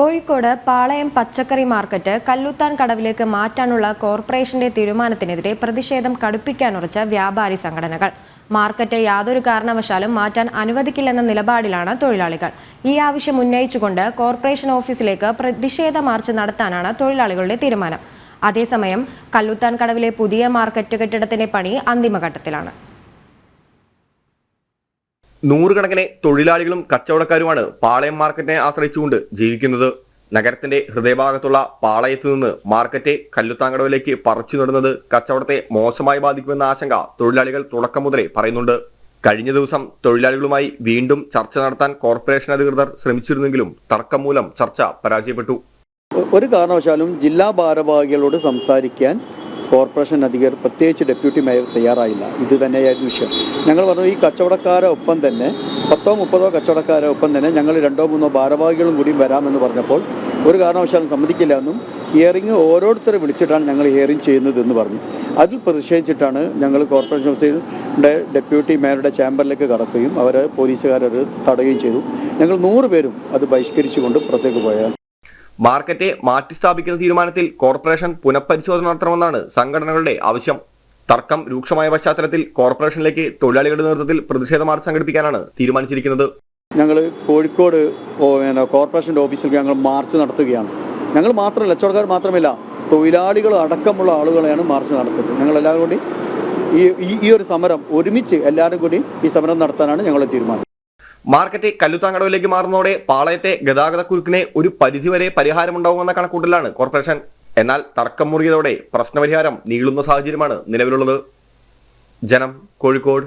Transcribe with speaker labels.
Speaker 1: കോഴിക്കോട് പാളയം പച്ചക്കറി മാർക്കറ്റ് കല്ലുത്താൻ കടവിലേക്ക് മാറ്റാനുള്ള കോർപ്പറേഷന്റെ തീരുമാനത്തിനെതിരെ പ്രതിഷേധം കടുപ്പിക്കാനുറച്ച വ്യാപാരി സംഘടനകൾ. മാർക്കറ്റ് യാതൊരു കാരണവശാലും മാറ്റാൻ അനുവദിക്കില്ലെന്ന നിലപാടിലാണ് തൊഴിലാളികൾ. ഈ ആവശ്യം ഉന്നയിച്ചുകൊണ്ട് കോർപ്പറേഷൻ ഓഫീസിലേക്ക് പ്രതിഷേധ മാർച്ച് നടത്താനാണ് തൊഴിലാളികളുടെ തീരുമാനം. അതേസമയം കല്ലുത്താൻ കടവിലെ പുതിയ മാർക്കറ്റ് കെട്ടിടത്തിന്റെ പണി അന്തിമഘട്ടത്തിലാണ്.
Speaker 2: നൂറുകണക്കിന് തൊഴിലാളികളും കച്ചവടക്കാരുമാണ് പാളയം മാർക്കറ്റിനെ ആശ്രയിച്ചുകൊണ്ട് ജീവിക്കുന്നത്. നഗരത്തിന്റെ ഹൃദയഭാഗത്തുള്ള പാളയത്ത് നിന്ന് മാർക്കറ്റ് കല്ലുത്താങ്കടവിലേക്ക് പറിച്ചു നടുന്നത് കച്ചവടത്തെ മോശമായി ബാധിക്കുമെന്ന ആശങ്ക തൊഴിലാളികൾ തുടക്കം മുതലേ പറയുന്നുണ്ട്. കഴിഞ്ഞ ദിവസം തൊഴിലാളികളുമായി വീണ്ടും ചർച്ച നടത്താൻ കോർപ്പറേഷൻ അധികൃതർ ശ്രമിച്ചിരുന്നെങ്കിലും തർക്കം മൂലം ചർച്ച പരാജയപ്പെട്ടു.
Speaker 3: ഒരു കാരണവശാലും ജില്ലാ ഭാരവാഹികളോട് സംസാരിക്കാൻ കോർപ്പറേഷൻ അധികൃതർ, പ്രത്യേകിച്ച് ഡെപ്യൂട്ടി മേയർ തയ്യാറായില്ല. ഇത് തന്നെയായിരുന്നു വിഷയം. ഞങ്ങൾ പറഞ്ഞു, ഈ കച്ചവടക്കാരെ ഒപ്പം തന്നെ 10-30 കച്ചവടക്കാരെ ഒപ്പം തന്നെ ഞങ്ങൾ 2-3 ഭാരവാഹികളും കൂടി വരാമെന്ന് പറഞ്ഞപ്പോൾ ഒരു കാരണവശാലും സമ്മതിക്കില്ല എന്നും ഹിയറിംഗ് ഓരോരുത്തരെ വിളിച്ചിട്ടാണ് ഞങ്ങൾ ഹിയറിംഗ് ചെയ്യുന്നതെന്ന് പറഞ്ഞു. അതിൽ പ്രതിഷേധിച്ചിട്ടാണ് ഞങ്ങൾ കോർപ്പറേഷൻ ഓഫീസിൻ്റെ ഡെപ്യൂട്ടി മേയറുടെ ചേംബറിലേക്ക് കടക്കുകയും അവരെ പോലീസുകാരത് തടയുകയും ചെയ്തു. ഞങ്ങൾ 100 പേരും അത് ബഹിഷ്കരിച്ചുകൊണ്ട് പുറത്തേക്ക് പോയാൽ
Speaker 2: മാർക്കറ്റ് മാറ്റിസ്ഥാപിക്കുന്ന തീരുമാനത്തിൽ കോർപ്പറേഷൻ പുനഃപരിശോധന നടത്തണമെന്നാണ് സംഘടനകളുടെ ആവശ്യം. തർക്കം രൂക്ഷമായ പശ്ചാത്തലത്തിൽ കോർപ്പറേഷനിലേക്ക് തൊഴിലാളികളുടെ നേതൃത്വത്തിൽ പ്രതിഷേധ മാർച്ച് സംഘടിപ്പിക്കാനാണ് തീരുമാനിച്ചിരിക്കുന്നത്.
Speaker 3: ഞങ്ങൾ കോഴിക്കോട് കോർപ്പറേഷൻ്റെ ഓഫീസിലേക്ക് ഞങ്ങൾ മാർച്ച് നടത്തുകയാണ്. ഞങ്ങൾ മാത്രമല്ല, കച്ചവടക്കാർ മാത്രമല്ല, തൊഴിലാളികൾ അടക്കമുള്ള ആളുകളെയാണ് മാർച്ച് നടത്തുന്നത്. ഞങ്ങൾ എല്ലാവരും കൂടി ഈ ഒരു സമരം ഒരുമിച്ച് എല്ലാവരും കൂടി ഈ സമരം നടത്താനാണ് ഞങ്ങളുടെ തീരുമാനം.
Speaker 2: മാർക്കറ്റ് കല്ലുത്താങ്കടവിലേക്ക് മാറുന്നതോടെ പാളയത്തെ ഗതാഗത കുരുക്കിനെ ഒരു പരിധിവരെ പരിഹാരമുണ്ടാവുമെന്ന കണക്കൂട്ടലാണ് കോർപ്പറേഷൻ. എന്നാൽ തർക്കം മുറിയതോടെ പ്രശ്നപരിഹാരം നീളുന്ന സാഹചര്യമാണ് നിലവിലുള്ളത്. ജനം, കോഴിക്കോട്.